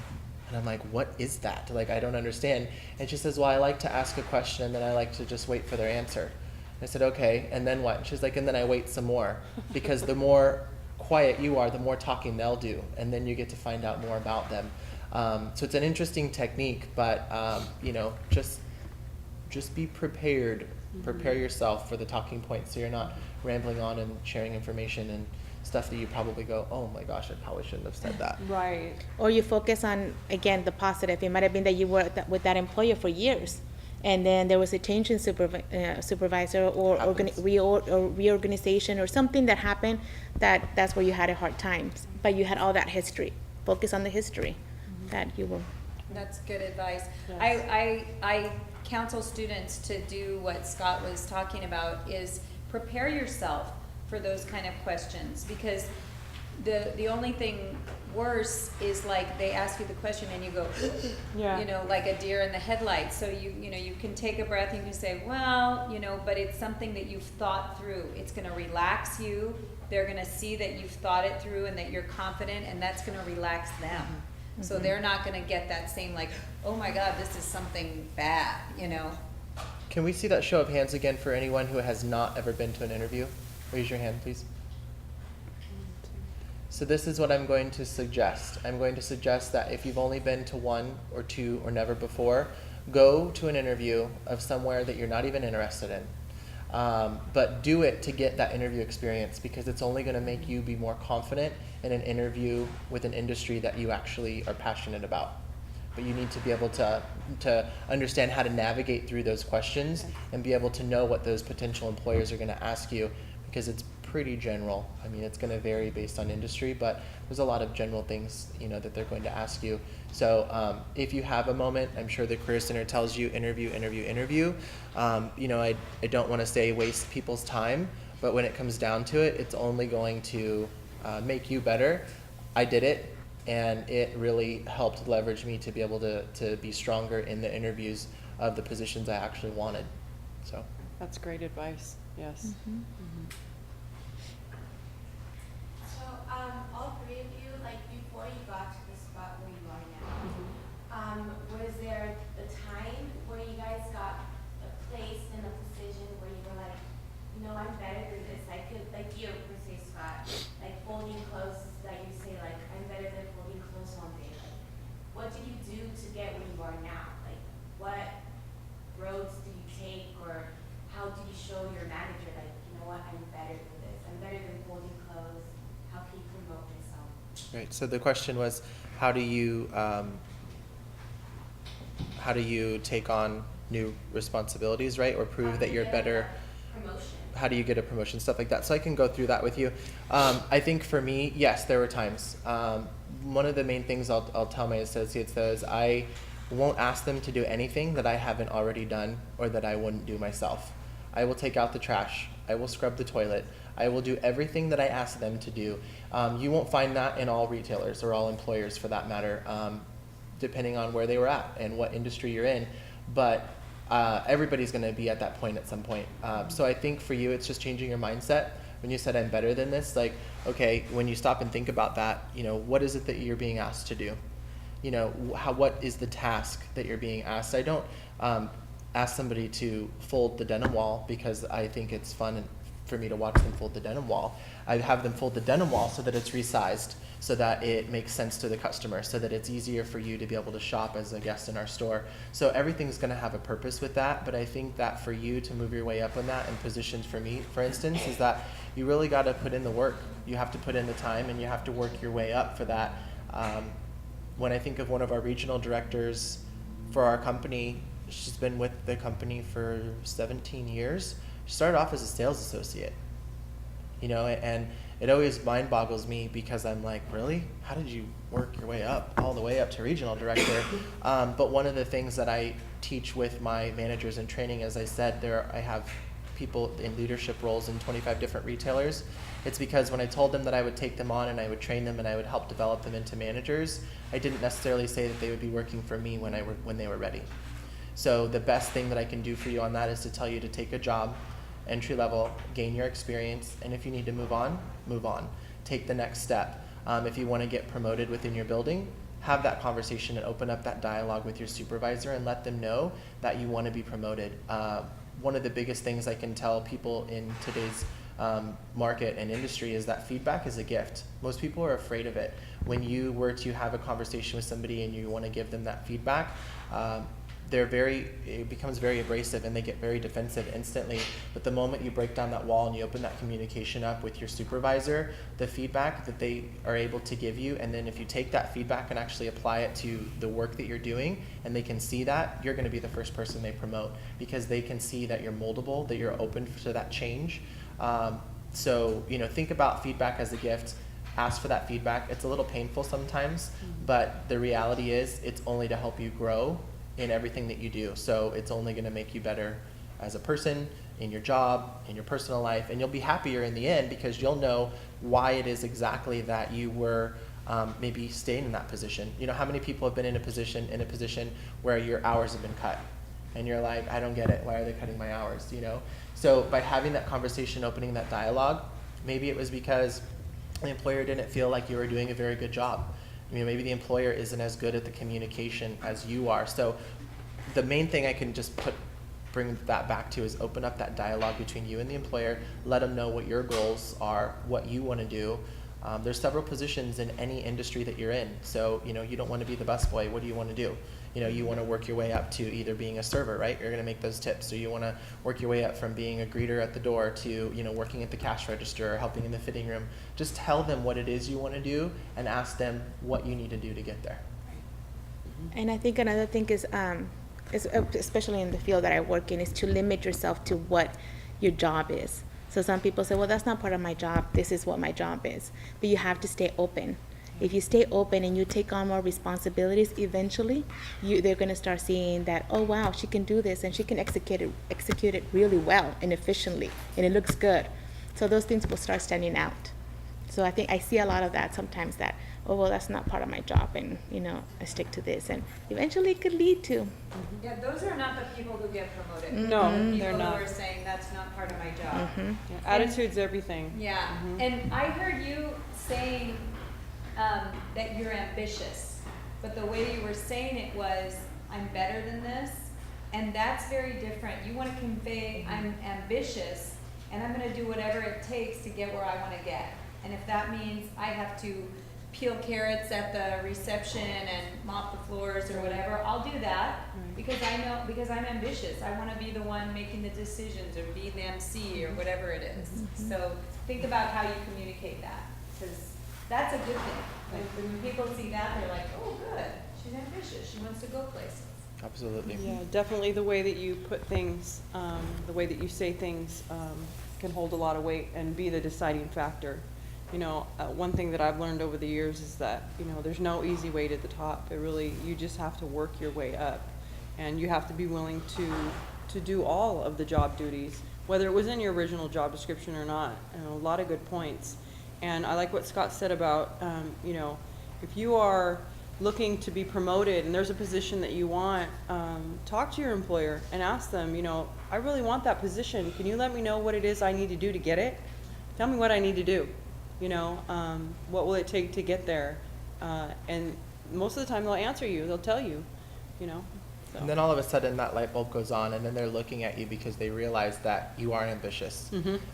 And I'm like, what is that? Like, I don't understand. And she says, well, I like to ask a question and then I like to just wait for their answer. I said, okay, and then what? And she's like, and then I wait some more, because the more quiet you are, the more talking they'll do, and then you get to find out more about them. So it's an interesting technique, but just be prepared. Prepare yourself for the talking points, so you're not rambling on and sharing information and stuff that you probably go, oh my gosh, I probably shouldn't have said that. Right. Or you focus on, again, the positive. It might have been that you were with that employer for years, and then there was a change in supervisor or reorganization or something that happened, that's where you had a hard time. But you had all that history. Focus on the history that you will. That's good advice. Yes. I counsel students to do what Scott was talking about, is prepare yourself for those kind of questions, because the only thing worse is, like, they ask you the question and you go, Yeah. like a deer in the headlights. So you can take a breath and you can say, well, but it's something that you've thought through. It's going to relax you. They're going to see that you've thought it through and that you're confident, and that's going to relax them. So they're not going to get that same, like, oh my God, this is something bad, Can we see that show of hands again for anyone who has not ever been to an interview? Raise your hand, please. So this is what I'm going to suggest. I'm going to suggest that if you've only been to one or two or never before, go to an interview of somewhere that you're not even interested in. But do it to get that interview experience, because it's only going to make you be more confident in an interview with an industry that you actually are passionate about. But you need to be able to understand how to navigate through those questions and be able to know what those potential employers are going to ask you, because it's pretty general. I mean, it's going to vary based on industry, but there's a lot of general things, that they're going to ask you. So if you have a moment, I'm sure the Career Center tells you interview. I don't want to say waste people's time, but when it comes down to it, it's only going to make you better. I did it. and it really helped leverage me to be able to be stronger in the interviews of the positions I actually wanted. So. That's great advice, yes. So, all three of you, like before you got to the spot where you are now, was there a time where you guys got placed in a position where you were like, no, I'm better than this. I could, like you, per se, Scott, like folding clothes, that you say, like, I'm better than folding clothes one day. Like, what did you do to get where you are now? Like, what roads did you take, or how did you show your manager, like, you know what, I'm better than this. I'm better than folding clothes. How can you promote yourself? Right. So the question was, how do you take on new responsibilities, right, or prove that you're better? Promotion. How do you get a promotion, stuff like that. So I can go through that with you. I think for me, yes, there were times. One of the main things I'll tell my associates though is I won't ask them to do anything that I haven't already done or that I wouldn't do myself. I will take out the trash. I will scrub the toilet. I will do everything that I ask them to do. You won't find that in all retailers or all employers for that matter, depending on where they were at and what industry you're in. But everybody's going to be at that point at some point. So I think for you, it's just changing your mindset. When you said I'm better than this, like, okay, when you stop and think about that, you know, what is it that you're being asked to do? You know, what is the task that you're being asked? I don't ask somebody to fold the denim wall because I think it's fun for me to watch them fold the denim wall. I have them fold the denim wall so that it's resized, so that it makes sense to the customer, so that it's easier for you to be able to shop as a guest in our store. So everything's going to have a purpose with that, but I think that for you to move your way up on that, and positions for me, for instance, is that you really got to put in the work. You have to put in the time, and you have to work your way up for that. When I think of one of our regional directors for our company, she's been with the company for 17 years. She started off as a sales associate, you know, and it always mind boggles me because I'm like, really? How did you work your way up, all the way up to regional director? But one of the things that I teach with my managers in training, as I said, I have people in leadership roles in 25 different retailers. It's because when I told them that I would take them on and I would train them and I would help develop them into managers, I didn't necessarily say that they would be working for me when they were ready. So the best thing that I can do for you on that is to tell you to take a job, entry level, gain your experience, and if you need to move on, move on. Take the next step. If you want to get promoted within your building, have that conversation and open up that dialogue with your supervisor and let them know that you want to be promoted. One of the biggest things I can tell people in today's market and industry is that feedback is a gift. Most people are afraid of it. When you were to have a conversation with somebody and you want to give them that feedback, it becomes very abrasive and they get very defensive instantly. But the moment you break down that wall and you open that communication up with your supervisor, the feedback that they are able to give you, and then if you take that feedback and actually apply it to the work that you're doing and they can see that, you're going to be the first person they promote because they can see that you're moldable, that you're open to that change. So, you know, think about feedback as a gift. Ask for that feedback. It's a little painful sometimes, but the reality is it's only to help you grow in everything that you do. So it's only going to make you better as a person, in your job, in your personal life, and you'll be happier in the end because you'll know why it is exactly that you were maybe staying in that position. You know, how many people have been in a position where your hours have been cut and you're like, I don't get it, why are they cutting my hours, you know? So by having that conversation, opening that dialogue, maybe it was because the employer didn't feel like you were doing a very good job. You know, maybe the employer isn't as good at the communication as you are. So the main thing I can just bring that back to is open up that dialogue between you and the employer, let them know what your goals are, what you want to do. There's several positions in any industry that you're in. So, you know, you don't want to be the busboy. What do you want to do? You know, you want to work your way up to either being a server, right? You're going to make those tips. So you want to work your way up from being a greeter at the door to, you know, working at the cash register or helping in the fitting room. Just tell them what it is you want to do and ask them what you need to do to get there. And I think another thing is especially in the field that I work in, is to limit yourself to what your job is. So some people say, well, that's not part of my job. This is what my job is. But you have to stay open. If you stay open and you take on more responsibilities, eventually they're going to start seeing that, oh, wow, she can do this and she can execute it really well and efficiently, and it looks good. So those things will start standing out. So I think I see a lot of that sometimes that, oh, well, that's not part of my job, and, I stick to this, and eventually it could lead to, Yeah, those are not the people who get promoted. No, The they're not. People who are saying that's not part of my job. mhm. Yeah, attitude's everything. Yeah, and I heard you saying that you're ambitious, but the way you were saying it was, I'm better than this, and that's very different. You want to convey, I'm ambitious, and I'm going to do whatever it takes to get where I want to get. And if that means I have to peel carrots at the reception and mop the floors or whatever, I'll do that because I'm ambitious. I want to be the one making the decisions or be the MC or whatever it is. So think about how you communicate that, because that's a good thing. When people see that, they're like, oh, good, she's ambitious. She wants to go places. Absolutely. Yeah, definitely the way that you put things, the way that you say things can hold a lot of weight and be the deciding factor. One thing that I've learned over the years is that, there's no easy way to the top. You just have to work your way up. And you have to be willing to do all of the job duties, whether it was in your original job description or not. A lot of good points. And I like what Scott said about, if you are looking to be promoted and there's a position that you want, talk to your employer and ask them, I really want that position. Can you let me know what it is I need to do to get it? Tell me what I need to do. What will it take to get there? And most of the time they'll answer you. They'll tell you, So. And then all of a sudden that light bulb goes on, and then they're looking at you because they realize that you are ambitious.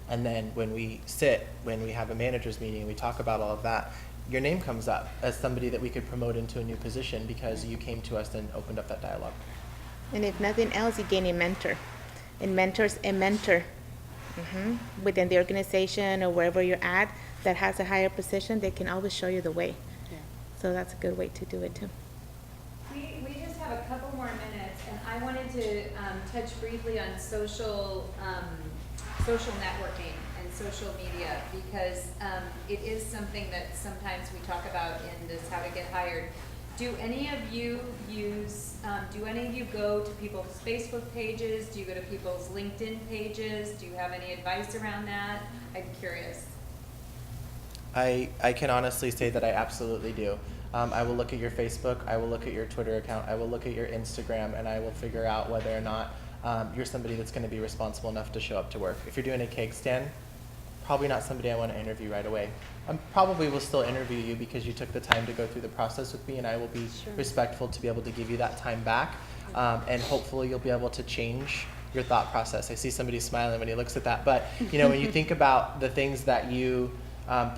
And then when we have a manager's meeting and we talk about all of that, your name comes up as somebody that we could promote into a new position because you came to us and opened up that dialogue. And if nothing else, you gain a mentor. And mentors a mentor within the organization or wherever you're at that has a higher position, they can always show you the way. Yeah. So that's a good way to do it too. We just have a couple more minutes, and I wanted to touch briefly on social networking and social media, because it is something that sometimes we talk about in this How to Get Hired. Do any of you go to people's Facebook pages? Do you go to people's LinkedIn pages? Do you have any advice around that? I'm curious. I can honestly say that I absolutely do. I will look at your Facebook, I will look at your Twitter account, I will look at your Instagram, and I will figure out whether or not you're somebody that's going to be responsible enough to show up to work. If you're doing a cake stand, probably not somebody I want to interview right away. I probably will still interview you because you took the time to go through the process with me, and I will be respectful to be able to give you that time back, and hopefully you'll be able to change your thought process. I see somebody smiling when he looks at that, but when you think about the things that you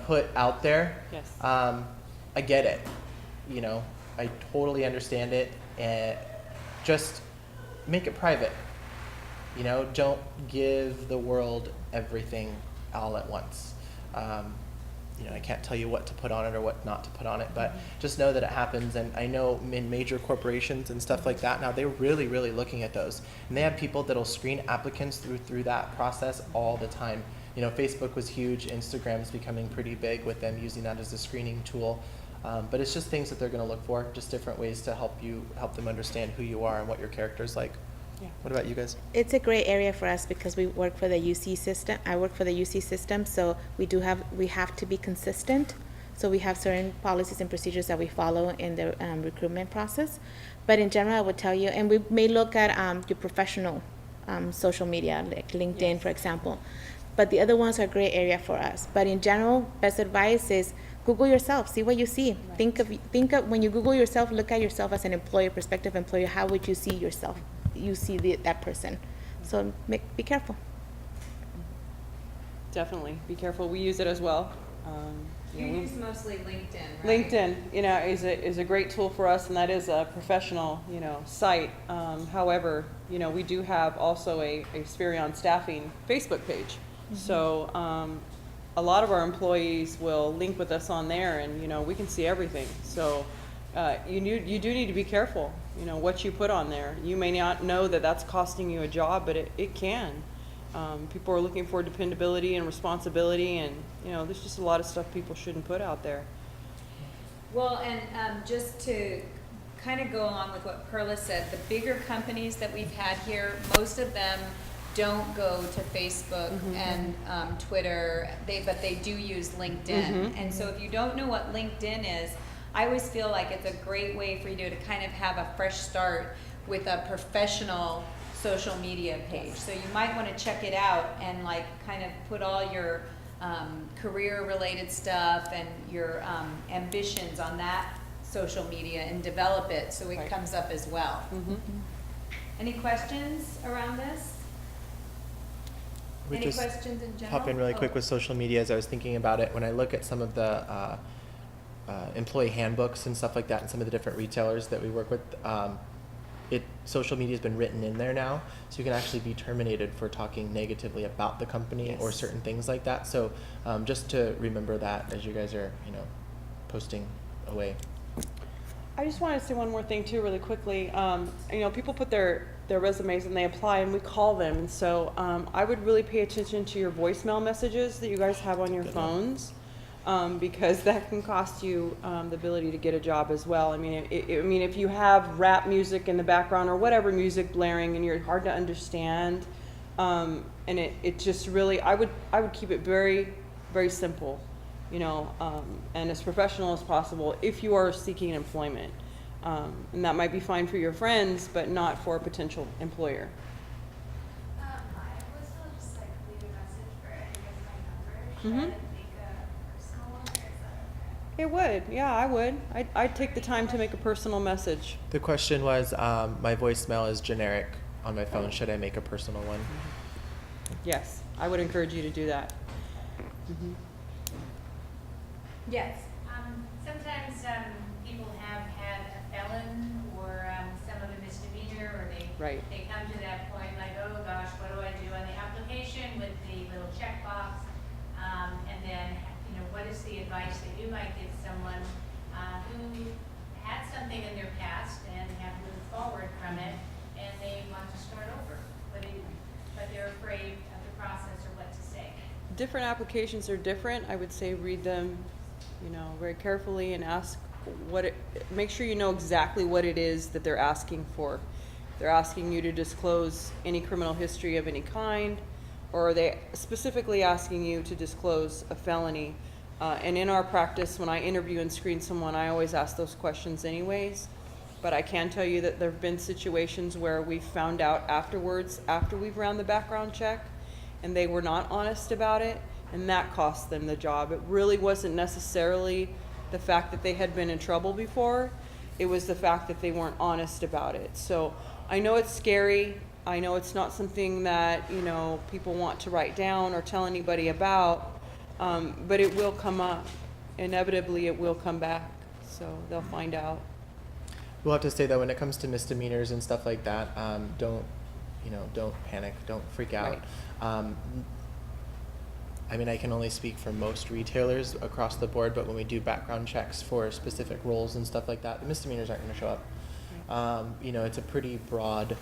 put out there, Yes. I get it. I totally understand it, and just make it private. Don't give the world everything all at once. I can't tell you what to put on it or what not to put on it, but just know that it happens. And I know in major corporations and stuff like that now, they're really, really looking at those. And they have people that'll screen applicants through that process all the time. Facebook was huge. Instagram's becoming pretty big with them using that as a screening tool. But it's just things that they're going to look for, just different ways to help them understand who you are and what your character's like. Yeah. What about you guys? It's a great area for us because we work for the UC system. I work for the UC system, so we have to be consistent. So we have certain policies and procedures that we follow in the recruitment process. But in general, I would tell you, and we may look at your professional social media, like LinkedIn, for example. But the other ones are a great area for us. But in general, best advice is Google yourself, see what you see. Right. Think of when you Google yourself, look at yourself as an employer, prospective employer. How would you see yourself? You see that person. So be careful. Definitely, be careful. We use it as well. You use mostly LinkedIn, right? LinkedIn, is a great tool for us, and that is a professional, site. However, we do have also a Spherion staffing Facebook page. So a lot of our employees will link with us on there, and we can see everything. So you do need to be careful, what you put on there. You may not know that that's costing you a job, but it can. People are looking for dependability and responsibility, and there's just a lot of stuff people shouldn't put out there. Well, and just to kind of go along with what Perla said, the bigger companies that we've had here, most of them don't go to Facebook and Twitter, but they do use LinkedIn. And so if you don't know what LinkedIn is, I always feel like it's a great way for you to kind of have a fresh start with a professional social media page. So you might want to check it out and like kind of put all your career related stuff and your ambitions on that social media and develop it so it comes up as well. Any questions around this? We Any just questions in general? Hop in really quick with social media as I was thinking about it. When I look at some of the employee handbooks and stuff like that and some of the different retailers that we work with, social media has been written in there now, so you can actually be terminated for talking negatively about the company or certain things like that. So just to remember that as you guys are, posting away. I just wanted to say one more thing too, really quickly. People put their resumes and they apply, and we call them. And so I would really pay attention to your voicemail messages that you guys have on your phones, because that can cost you the ability to get a job as well. I mean, if you have rap music in the background or whatever music blaring, and you're hard to understand, and it just really, I would keep it very, very simple. And as professional as possible if you are seeking employment. And that might be fine for your friends, but not for a potential employer. Hi, was I'll just like leave a message for any of my number. Should I make a personal one, or is that okay? It would, yeah, I would. I'd take the time to make a personal message. The question was, my voicemail is generic on my phone. Should I make a personal one? Yes, I would encourage you to do that. Yes. Sometimes people have had a felon or some of a misdemeanor, or they come to that point like, oh gosh, what do I do on the application with the little checkbox? And then, what is the advice that you might give someone who had something in their past and have moved forward from it, and they want to start over, but they're afraid of the process or what to say? Different applications are different. I would say read them very carefully and make sure you know exactly what it is that they're asking for. They're asking you to disclose any criminal history of any kind, or are they specifically asking you to disclose a felony? And in our practice, when I interview and screen someone, I always ask those questions anyways. But I can tell you that there have been situations where we've found out afterwards, after we've run the background check, and they were not honest about it, and that cost them the job. It really wasn't necessarily the fact that they had been in trouble before. It was the fact that they weren't honest about it. So I know it's scary. I know it's not something that, people want to write down or tell anybody about, but it will come up. Inevitably, it will come back. So they'll find out. We'll have to say that when it comes to misdemeanors and stuff like that, don't panic, don't freak out. I can only speak for most retailers across the board, but when we do background checks for specific roles and stuff like that, the misdemeanors aren't going to show up. It's a pretty broad,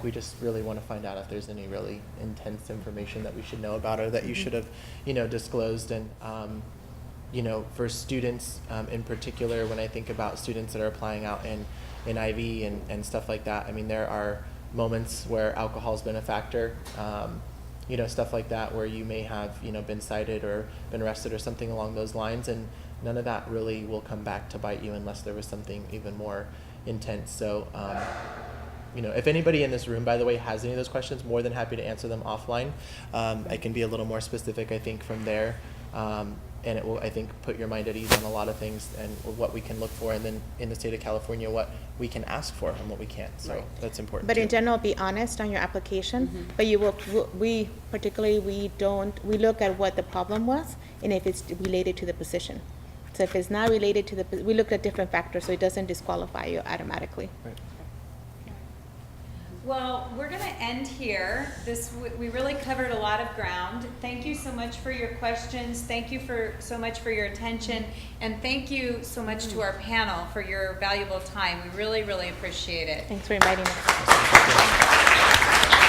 we just really want to find out if there's any really intense information that we should know about or that you should have, disclosed. And, for students in particular, when I think about students that are applying out in IV and stuff like that, there are moments where alcohol's been a factor. Stuff like that where you may have, been cited or been arrested or something along those lines, and none of that really will come back to bite you unless there was something even more intense. So, if anybody in this room, by the way, has any of those questions, more than happy to answer them offline. I can be a little more specific, I think, from there. And it will, I think, put your mind at ease on a lot of things and what we can look for, and then in the state of California, what we can ask for and what we can't. So that's important. But too. in general, be honest on your application. But we look at what the problem was and if it's related to the position. So if it's not related to we look at different factors, so it doesn't disqualify you automatically. Right. Well, we're going to end here. We really covered a lot of ground. Thank you so much for your questions. Thank you so much for your attention. And thank you so much to our panel for your valuable time. We really, really appreciate it. Thanks for inviting us.